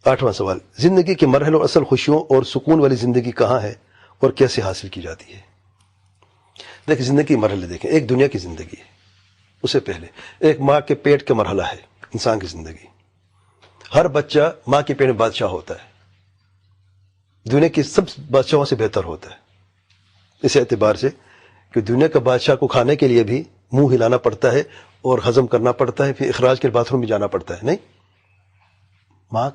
8واں سوال، زندگی کے مرحلے اور اصل خوشیوں اور سکون والی زندگی کہاں ہے اور کیسے حاصل کی جاتی ہے؟ دیکھیں زندگی کے مرحلے دیکھیں، ایک دنیا کی زندگی ہے، اس سے پہلے ایک ماں کے پیٹ کا مرحلہ ہے انسان کی زندگی. ہر بچہ ماں کے پیٹ میں بادشاہ ہوتا ہے، دنیا کی سب بادشاہوں سے بہتر ہوتا ہے اس اعتبار سے کہ دنیا کا بادشاہ کو کھانے کے لیے بھی منہ ہلانا پڑتا ہے اور ہضم کرنا پڑتا ہے، پھر اخراج کے باتھ روم میں جانا پڑتا ہے. نہیں، ماں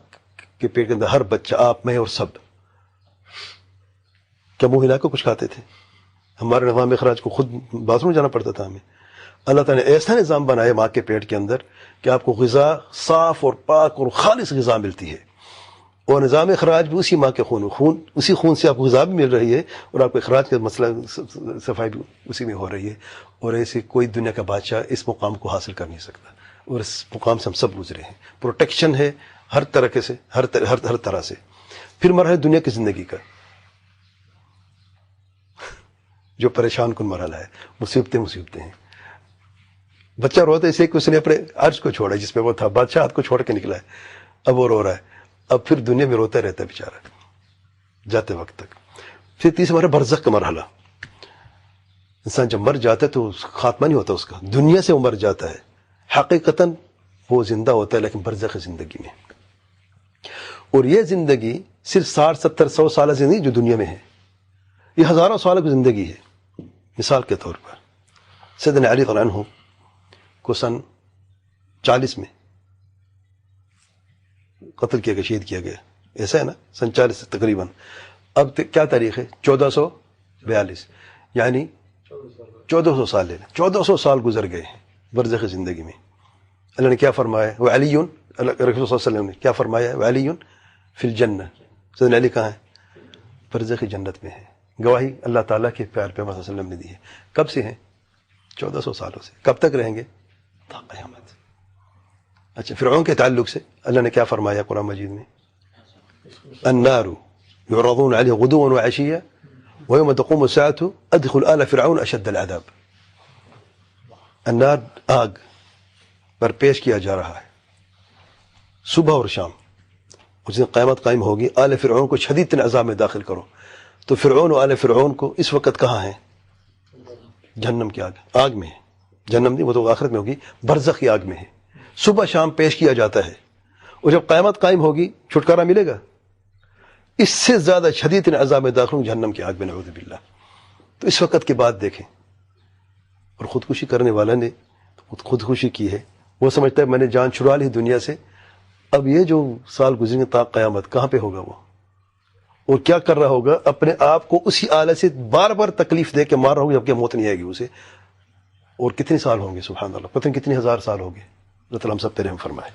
کے پیٹ کے اندر ہر بچہ، آپ میں اور سب، کیا منہ ہلا کے کچھ کھاتے تھے؟ ہمارے نظام اخراج کو خود باتھ روم جانا پڑتا تھا ہمیں. اللہ تعالیٰ نے ایسا نظام بنایا ماں کے پیٹ کے اندر کہ آپ کو غذا صاف اور پاک اور خالص غذا ملتی ہے، اور نظام اخراج بھی اسی ماں کے اسی خون سے آپ کو غذا بھی مل رہی ہے، اور آپ کو اخراج کا مسئلہ صفائی بھی اسی میں ہو رہی ہے. اور ایسے کوئی دنیا کا بادشاہ اس مقام کو حاصل کر نہیں سکتا، اور اس مقام سے ہم سب گزرے ہیں. پروٹیکشن ہے ہر طرح سے، ہر طرح سے. پھر مرحلہ دنیا کی زندگی کا جو پریشان کن مرحلہ ہے، مصیبتیں ہیں. بچہ روتا ہے اس لیے کہ اس نے اپنے عرش کو چھوڑا جس میں وہ تھا، بادشاہ کو چھوڑ کے نکلا ہے، اب وہ رو رہا ہے. اب پھر دنیا میں روتا رہتا ہے بیچارہ جاتے وقت تک. پھر تیسرا مرحلہ برزخ کا مرحلہ. انسان جب مر جاتا ہے تو خاتمہ نہیں ہوتا اس کا، دنیا سے وہ مر جاتا ہے، حقیقتاً وہ زندہ ہوتا ہے لیکن برزخ زندگی میں. اور یہ زندگی صرف 60 70 100 سالہ زندگی جو دنیا میں ہے، یہ ہزاروں سالوں کی زندگی ہے. مثال کے طور پر سیدنا علی رضی اللہ عنہ کو سن 40 میں قتل کیا گیا، شہید کیا گیا، ایسا ہے نا، سن 40 سے تقریباً. اب کیا تاریخ ہے؟ 1442، یعنی 1400 سال لے لیں، 1400 سال گزر گئے ہیں برزخ زندگی میں. اللہ نے کیا فرمایا؟ وہ علی، رسول صلی اللہ علیہ وسلم نے کیا فرمایا؟ وہ علی فی الجنہ. سیدنا علی کہاں ہے؟ برزخ جنت میں ہے. گواہی اللہ تعالیٰ کے پیار پہ صلی اللہ علیہ وسلم نے دی ہے. کب سے ہیں؟ 1400 سالوں سے. کب تک رہیں گے؟ تا قیامت. اچھا، فرعون کے تعلق سے اللہ نے کیا فرمایا قرآن مجید میں؟ النار يعرضون عليه غدوا وعشيا ويوم تقوم الساعة ادخل آل فرعون اشد العذاب. النار، آگ پر پیش کیا جا رہا ہے صبح اور شام. اس دن قیامت قائم ہوگی، آل فرعون کو شدید ترین عذاب میں داخل کرو. تو فرعون و آل فرعون کو اس وقت کہاں ہیں؟ جہنم کی آگ میں ہے. جہنم نہیں، وہ تو آخرت میں ہوگی، برزخ کی آگ میں ہے. صبح شام پیش کیا جاتا ہے، اور جب قیامت قائم ہوگی چھٹکارا ملے گا. اس سے زیادہ شدید عذاب میں داخل ہوں جہنم کی آگ میں، نعوذ باللہ. تو اس وقت کے بعد دیکھیں، اور خودکشی کرنے والا نے خودکشی کی ہے، وہ سمجھتا ہے میں نے جان چھڑا لی دنیا سے، اب یہ جو سال گزریں گے تا قیامت کہاں پہ ہوگا وہ، اور کیا کر رہا ہوگا؟ اپنے آپ کو اسی آلے سے بار بار تکلیف دے کے مار رہا ہوگا جبکہ موت نہیں آئے گی اسے. اور کتنے سال ہوں گے؟ سبحان اللہ، پتہ نہیں کتنے ہزار سال ہوں گے. اللہ تعالیٰ ہم سب پہ رحم فرمائے.